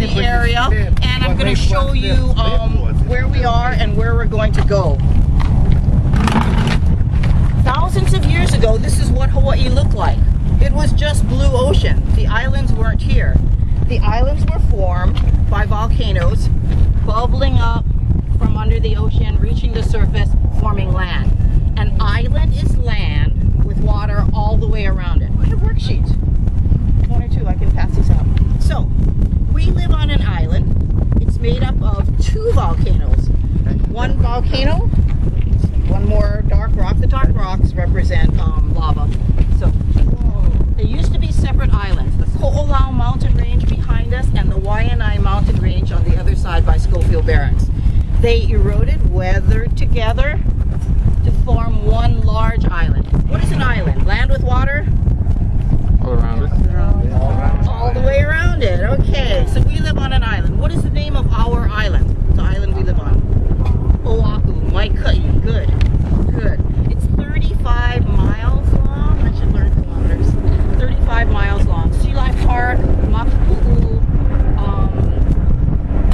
the area, and I'm going to show you where we are and where we're going to go. Thousands of years ago, this is what Hawaii looked like. It was just blue ocean. The islands weren't here. The islands were formed by volcanoes bubbling up from under the ocean, reaching the surface, forming land. An island is land with water all the way around it. I have worksheets. One or two, I can pass these out. So, we live on an island. It's made up of two volcanoes. One volcano, one more dark rock. The dark rocks represent lava. So, there used to be separate islands. The Ko'olau mountain range behind us and the Waianae mountain range on the other side by Schofield Barracks. They eroded, weathered together to form one large island. What is an island? Land with water? All around it. All the way around it. Okay, so we live on an island. What is the name of our island? The island we live on? Oahu. Maikai. Good. Good. It's 35 miles long. I should learn kilometers. 35 miles long. Sea Life Park, Mapu'u,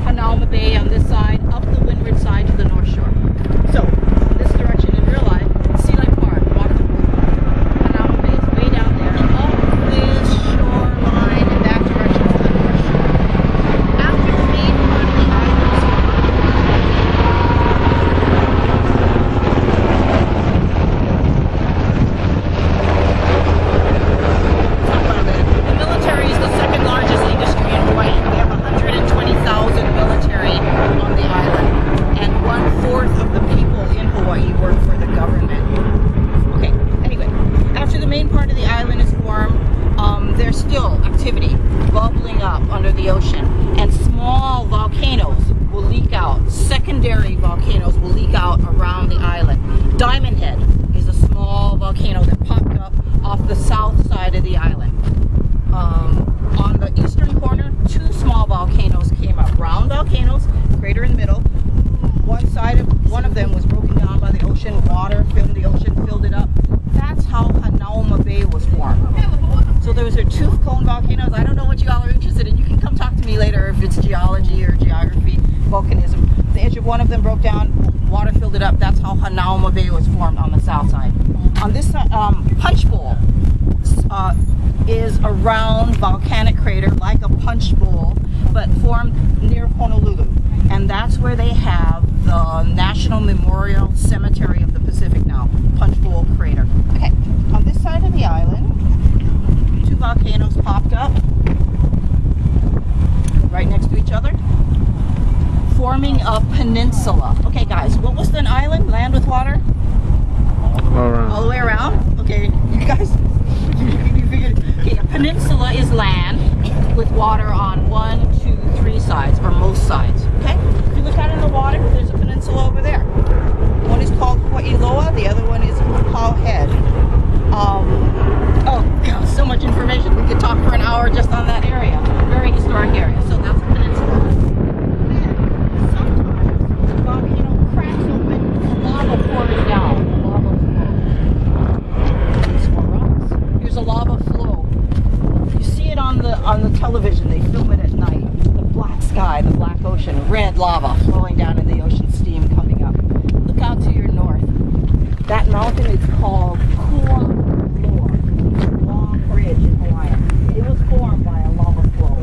Hanauma Bay on this side, up the windward side to the north shore. So, this direction in real life, Sea Life Park, Mapu'u, Hanauma Bay is way down there, up this shoreline in that direction to the north shore. After the main part of the island is the military is the second largest industry in Hawaii. We have 120,000 military on the island, and 1/4 of the people in Hawaii work for the government. Okay, anyway, after the main part of the island is formed, there's still activity bubbling up under the ocean, and small volcanoes will leak out. Secondary volcanoes will leak out around the island. Diamond Head is a small volcano that popped up off the south side of the island. On the eastern corner, two small volcanoes came up. Round volcanoes, crater in the middle. One of them was broken down by the ocean. Water filled the ocean, filled it up. That's how Hanauma Bay was formed. So those are two cone volcanoes. I don't know what you all are interested in. You can come talk to me later if it's geology or geography, volcanism. The edge of one of them broke down. Water filled it up. That's how Hanauma Bay was formed on the south side. On this side, Punch Bowl is a round volcanic crater like a punch bowl, but formed near Honolulu. And that's where they have the National Memorial Cemetery of the Pacific now, Punch Bowl Crater. Okay, on this side of the island, two volcanoes popped up right next to each other, forming a peninsula. Okay guys, what was an island? Land with water? All the way around? Okay, you guys, you figured. Okay, a peninsula is land with water on 1, 2, 3 sides, or most sides. Okay? If you look out in the water, there's a peninsula over there. One is called Hawaiiloa, the other one is Pau Head. Oh, God, so much information. We could talk for an hour just on that area. Very historic area. So that's a peninsula. Then, sometimes the volcano cracks open, lava pouring down. Lava flow. Some more rocks. Here's a lava flow. You see it on the television. They film it at night. The black sky, the black ocean, red lava flowing down in the ocean, steam coming up. Look out to your north. That mountain is called Kua Loa, Long Ridge in Hawaii. It was formed by a lava flow.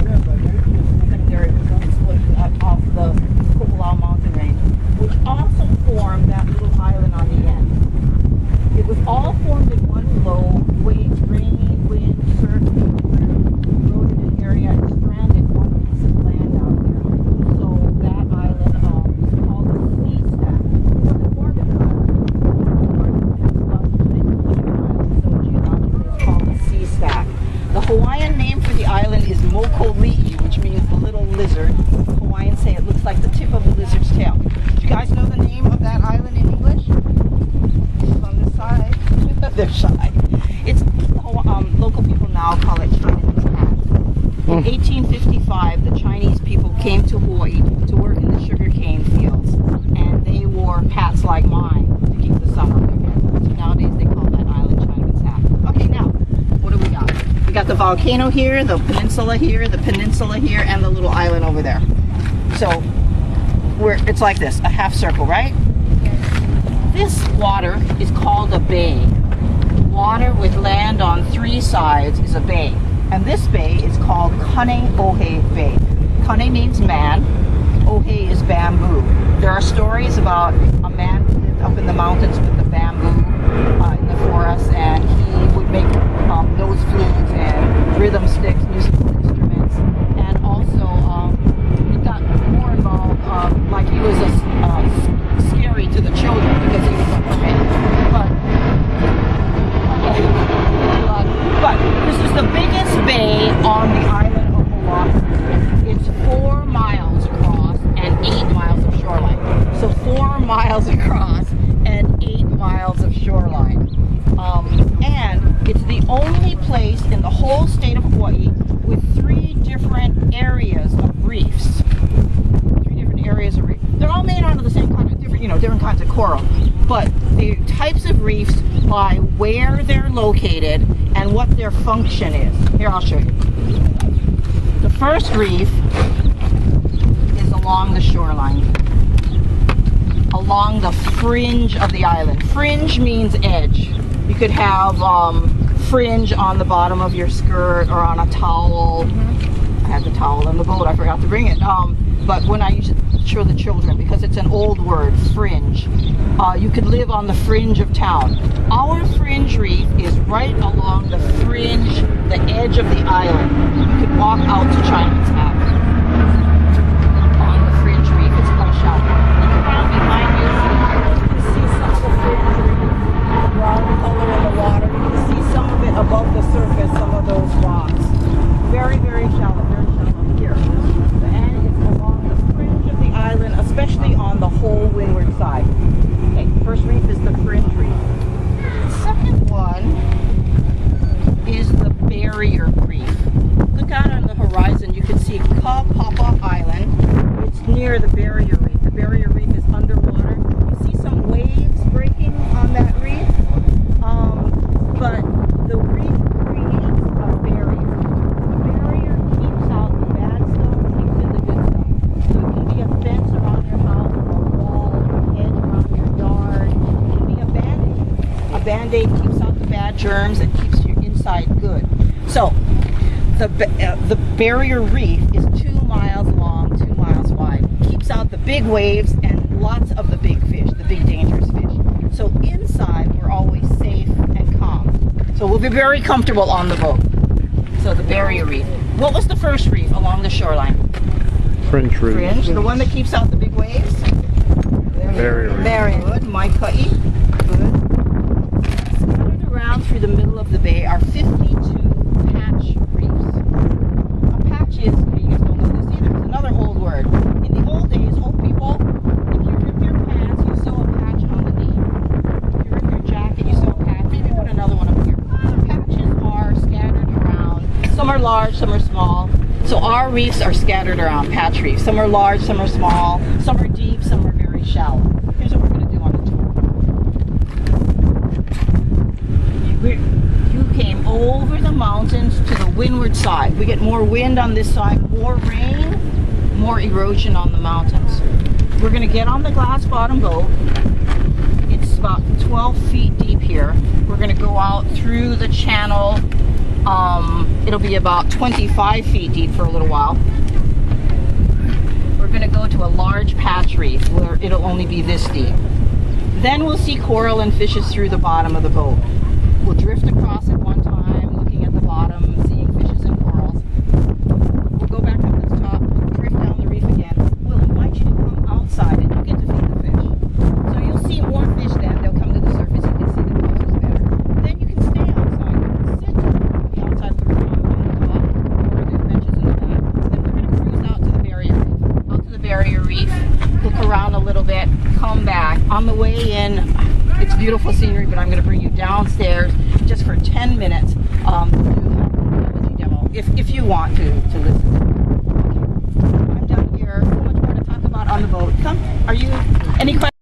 Secondary explosion off the Ko'olau mountain range, which also formed that little island on the end. It was all formed in one flow. Waves, rain, wind, surf, eroded an area and stranded one piece of land out there. So that island is called the sea stack. It formed an island. So geologically it's called the sea stack. The Hawaiian name for the island is Mokoli'i, which means the little lizard. Hawaiians say it looks like the tip of a lizard's tail. Do you guys know the name of that island in English? It's on this side. They're shy. It's local people now call it Chinaman's hat. In 1855, the Chinese people came to Hawaii to work in the sugarcane fields, and they wore hats like mine to keep the sun on their head. So nowadays they call that island Chinaman's hat. Okay, now what do we got? We got the volcano here, the peninsula here, and the little island over there. So it's like this, a half circle, right? This water is called a bay. Water with land on 3 sides is a bay. And this bay is called Kaneohe Bay. Kane means man, Ohe is bamboo. There are stories about a man who lived up in the mountains with the bamboo in the forest, and he would make nose flutes and rhythm sticks, musical instruments, and also he got more involved, like he was scary to the children because he was a hermit. But this is the biggest bay on the island of Oahu. It's 4 miles across and 8 miles of shoreline. So 4 miles across and 8 miles of shoreline. And it's the only place in the whole state of Hawaii with 3 different areas of reefs. 3 different areas of reefs. They're all made out of the same kind of different kinds of coral. But the types of reefs by where they're located and what their function is. Here, I'll show you. The first reef is along the shoreline, along the fringe of the island. Fringe means edge. You could have fringe on the bottom of your skirt or on a towel. I had the towel in the boat, I forgot to bring it. But when I used to show the children, because it's an old word, fringe, you could live on the fringe of town. Our fringe reef is right along the fringe, the edge of the island. You could walk out to Chinatown on the fringe reef. It's quite shallow. Look around behind you. You can see some of the fringe reef, the brown color in the water. You can see some of it above the surface, some of those rocks. Very, very shallow, here. And it's along the fringe of the island, especially on the whole windward side. Okay, first reef is the fringe reef. The second one is the barrier reef. Look out on the horizon, you can see Kapapa Island. It's near the barrier reef. The barrier reef is underwater. You see some waves breaking on that reef, but the reef creates a barrier. The barrier keeps out the bad stuff, keeps in the good stuff. So it can be a fence around your house, or a wall, or a hedge around your yard. It can be a Band-Aid. A Band-Aid keeps out the bad germs and keeps your inside good. So the barrier reef is 2 miles long, 2 miles wide. Keeps out the big waves and lots of the big fish, the big dangerous fish. So inside we're always safe and calm. So we'll be very comfortable on the boat. So the barrier reef. What was the first reef along the shoreline? Fringe reef. Fringe, the one that keeps out the big waves. Barrier reef. Very good. My cutty. Good. Scattered around through the middle of the bay are 52 patch reefs. A patch is, you guys don't know this either, it's another old word. In the old days, old people, if you rip your pants, you sew a patch on the knee. If you rip your jacket, you sew a patch. Maybe put another one up here. So patches are scattered around. Some are large, some are small. So our reefs are scattered around, patch reefs. Some are large, some are small, some are deep, some are very shallow. Here's what we're going to do on the tour. You came over the mountains to the windward side. We get more wind on this side, more rain, more erosion on the mountains. We're going to get on the glass bottom boat. It's about 12 feet deep here. We're going to go out through the channel. It'll be about 25 feet deep for a little while. We're going to go to a large patch reef where it'll only be this deep. Then we'll see coral and fishes through the bottom of the boat. We'll drift across at one time, looking at the bottom, seeing fishes and corals. We'll go back up to the top, drift down the reef again. We'll invite you to come outside and you'll get to feed the fish. So you'll see more fish then. They'll come to the surface. You can see the coastals better. Then you can stay outside. You can sit outside the room on the top, or there's benches in the back. Then we're going to cruise out to the barrier reef. Out to the barrier reef, look around a little bit, come back. On the way in, it's beautiful scenery, but I'm going to bring you downstairs just for 10 minutes to do a demo, if you want to listen. Okay. I'm done here. So much more to talk about on the boat. Come. Are you any questions?